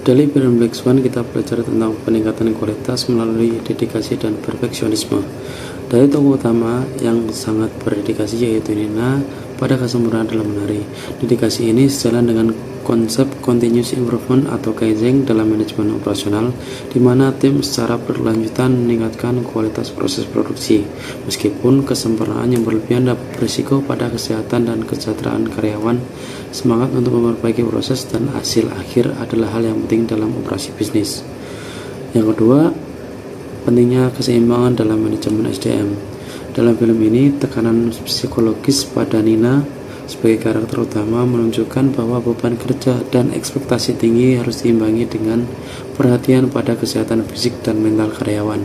Dari film Black Swan kita belajar tentang peningkatan kualitas melalui dedikasi dan perfeksionisme. Dari tokoh utama yang sangat berdedikasi yaitu Nina pada kesempurnaan dalam menari. Dedikasi ini sejalan dengan konsep continuous improvement atau kaizen dalam manajemen operasional, di mana tim secara berkelanjutan meningkatkan kualitas proses produksi. Meskipun kesempurnaan yang berlebihan dapat berisiko pada kesehatan dan kesejahteraan karyawan, semangat untuk memperbaiki proses dan hasil akhir adalah hal yang penting dalam operasi bisnis. Yang kedua, pentingnya keseimbangan dalam manajemen SDM. Dalam film ini, tekanan psikologis pada Nina sebagai karakter utama menunjukkan bahwa beban kerja dan ekspektasi tinggi harus diimbangi dengan perhatian pada kesehatan fisik dan mental karyawan.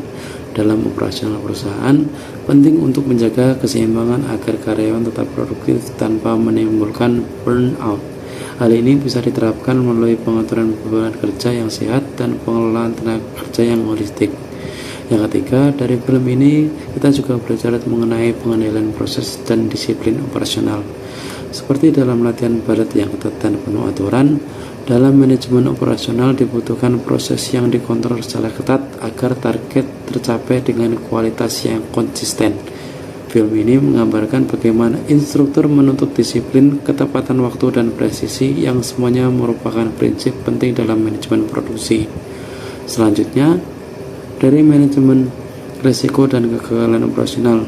Dalam operasional perusahaan, penting untuk menjaga keseimbangan agar karyawan tetap produktif tanpa menimbulkan burnout. Hal ini bisa diterapkan melalui pengaturan beban kerja yang sehat dan pengelolaan tenaga kerja yang holistik. Yang ketiga, dari film ini kita juga belajar mengenai pengendalian proses dan disiplin operasional. Seperti dalam latihan balet yang ketat dan penuh aturan, dalam manajemen operasional dibutuhkan proses yang dikontrol secara ketat agar target tercapai dengan kualitas yang konsisten. Film ini menggambarkan bagaimana instruktur menuntut disiplin, ketepatan waktu, dan presisi yang semuanya merupakan prinsip penting dalam manajemen produksi. Selanjutnya, dari manajemen risiko dan kegagalan operasional,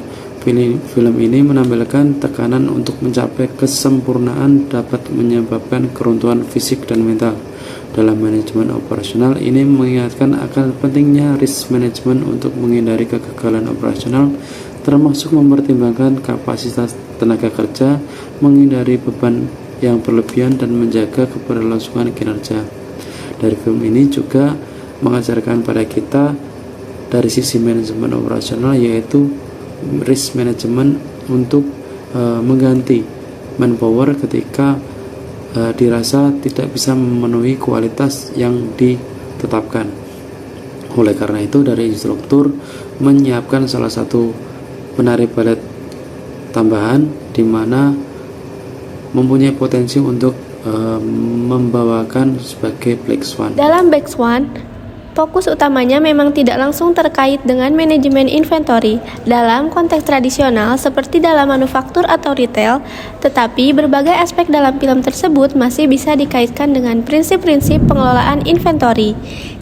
film ini menampilkan tekanan untuk mencapai kesempurnaan dapat menyebabkan keruntuhan fisik dan mental. Dalam manajemen operasional, ini mengingatkan akan pentingnya risk management untuk menghindari kegagalan operasional, termasuk mempertimbangkan kapasitas tenaga kerja, menghindari beban yang berlebihan, dan menjaga keberlangsungan kinerja. Dari film ini juga mengajarkan pada kita dari sisi manajemen operasional, yaitu risk management untuk mengganti manpower ketika dirasa tidak bisa memenuhi kualitas yang ditetapkan. Oleh karena itu, dari instruktur menyiapkan salah satu penari balet tambahan di mana mempunyai potensi untuk membawakan sebagai Black Swan. Dalam Black Swan, fokus utamanya memang tidak langsung terkait dengan manajemen inventory dalam konteks tradisional seperti dalam manufaktur atau retail, tetapi berbagai aspek dalam film tersebut masih bisa dikaitkan dengan prinsip-prinsip pengelolaan inventory.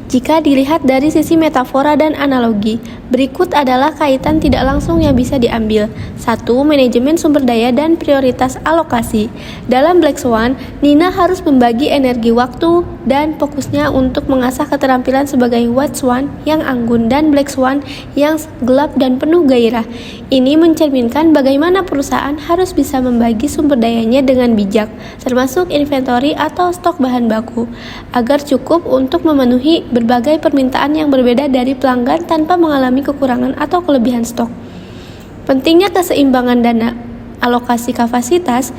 Jika dilihat dari sisi metafora dan analogi, berikut adalah kaitan tidak langsung yang bisa diambil. 1. Manajemen sumber daya dan prioritas alokasi. Dalam Black Swan, Nina harus membagi energi waktu dan fokusnya untuk mengasah keterampilan sebagai White Swan yang anggun dan Black Swan yang gelap dan penuh gairah. Ini mencerminkan bagaimana perusahaan harus bisa membagi sumber dayanya dengan bijak, termasuk inventory atau stok bahan baku, agar cukup untuk memenuhi berbagai permintaan yang berbeda dari pelanggan tanpa mengalami kekurangan atau kelebihan stok. Pentingnya keseimbangan dana alokasi kapasitas.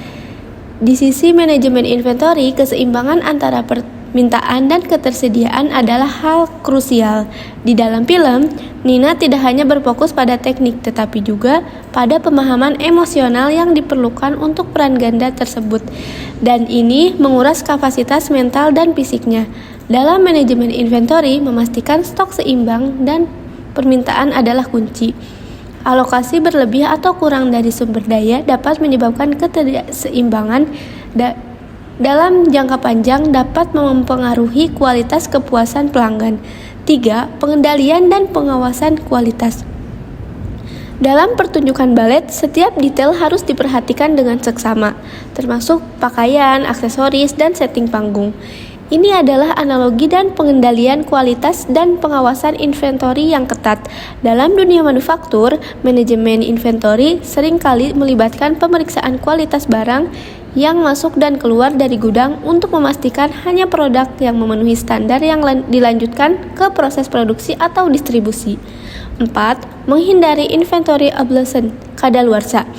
Di sisi manajemen inventory, keseimbangan antara permintaan dan ketersediaan adalah hal krusial. Di dalam film, Nina tidak hanya berfokus pada teknik, tetapi juga pada pemahaman emosional yang diperlukan untuk peran ganda tersebut, dan ini menguras kapasitas mental dan fisiknya. Dalam manajemen inventory, memastikan stok seimbang dan permintaan adalah kunci. Alokasi berlebih atau kurang dari sumber daya dapat menyebabkan ketidakseimbangan dalam jangka panjang, dapat mempengaruhi kualitas kepuasan pelanggan. 3. Pengendalian dan pengawasan kualitas. Dalam pertunjukan balet, setiap detail harus diperhatikan dengan seksama, termasuk pakaian, aksesoris, dan setting panggung. Ini adalah analogi dan pengendalian kualitas dan pengawasan inventory yang ketat. Dalam dunia manufaktur, manajemen inventory seringkali melibatkan pemeriksaan kualitas barang yang masuk dan keluar dari gudang untuk memastikan hanya produk yang memenuhi standar yang dilanjutkan ke proses produksi atau distribusi. 4. Menghindari inventory obsolescence, kadaluarsa.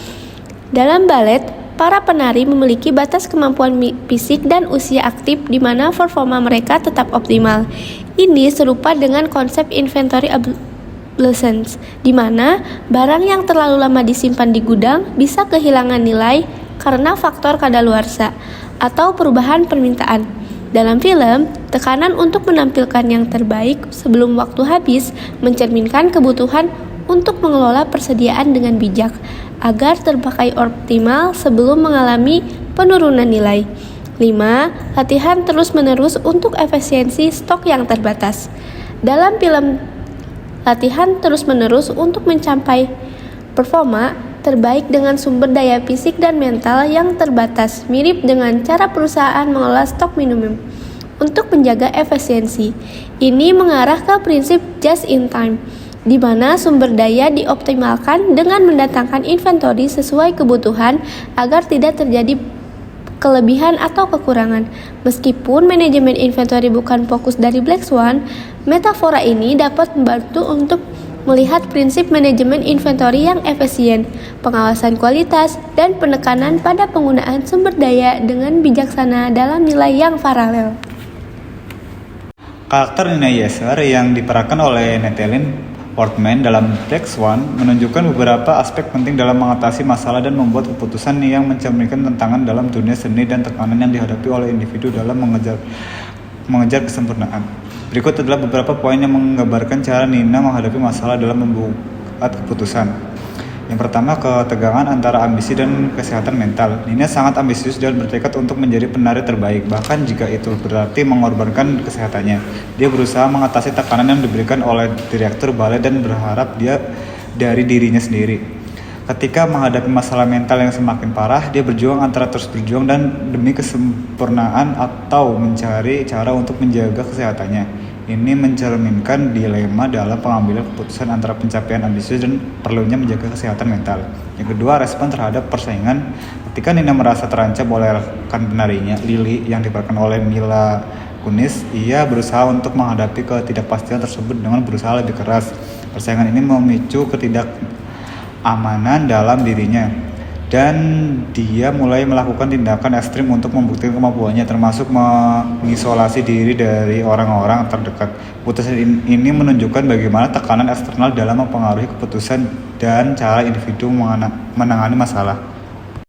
Dalam balet, para penari memiliki batas kemampuan fisik dan usia aktif di mana performa mereka tetap optimal. Ini serupa dengan konsep inventory obsolescence, di mana barang yang terlalu lama disimpan di gudang bisa kehilangan nilai karena faktor kadaluarsa atau perubahan permintaan. Dalam film, tekanan untuk menampilkan yang terbaik sebelum waktu habis mencerminkan kebutuhan untuk mengelola persediaan dengan bijak agar terpakai optimal sebelum mengalami penurunan nilai. 5. Latihan terus-menerus untuk efisiensi stok yang terbatas. Dalam film, latihan terus-menerus untuk mencapai performa terbaik dengan sumber daya fisik dan mental yang terbatas, mirip dengan cara perusahaan mengelola stok minimum untuk menjaga efisiensi. Ini mengarah ke prinsip just in time, di mana sumber daya dioptimalkan dengan mendatangkan inventory sesuai kebutuhan agar tidak terjadi kelebihan atau kekurangan. Meskipun manajemen inventory bukan fokus dari Black Swan, metafora ini dapat membantu untuk melihat prinsip manajemen inventory yang efisien, pengawasan kualitas, dan penekanan pada penggunaan sumber daya dengan bijaksana dalam nilai yang paralel. Karakter Nina Yeager yang diperankan oleh Natalie Portman dalam Black Swan menunjukkan beberapa aspek penting dalam mengatasi masalah dan membuat keputusan yang mencerminkan tantangan dalam dunia seni dan tekanan yang dihadapi oleh individu dalam mengejar kesempurnaan. Berikut adalah beberapa poin yang menggambarkan cara Nina menghadapi masalah dalam membuat keputusan. Yang pertama, ketegangan antara ambisi dan kesehatan mental. Nina sangat ambisius dan bertekad untuk menjadi penari terbaik, bahkan jika itu berarti mengorbankan kesehatannya. Dia berusaha mengatasi tekanan yang diberikan oleh direktur balet dan berharap dia dari dirinya sendiri. Ketika menghadapi masalah mental yang semakin parah, dia berjuang antara terus berjuang dan demi kesempurnaan atau mencari cara untuk menjaga kesehatannya. Ini mencerminkan dilema dalam pengambilan keputusan antara pencapaian ambisius dan perlunya menjaga kesehatan mental. Yang kedua, respon terhadap persaingan. Ketika Nina merasa terancam oleh rekan penarinya, Lily, yang diperankan oleh Mila Kunis, ia berusaha untuk menghadapi ketidakpastian tersebut dengan berusaha lebih keras. Persaingan ini memicu ketidakamanan dalam dirinya, dan dia mulai melakukan tindakan ekstrim untuk membuktikan kemampuannya, termasuk mengisolasi diri dari orang-orang terdekat. Keputusan ini menunjukkan bagaimana tekanan eksternal dalam mempengaruhi keputusan dan cara individu menangani masalah.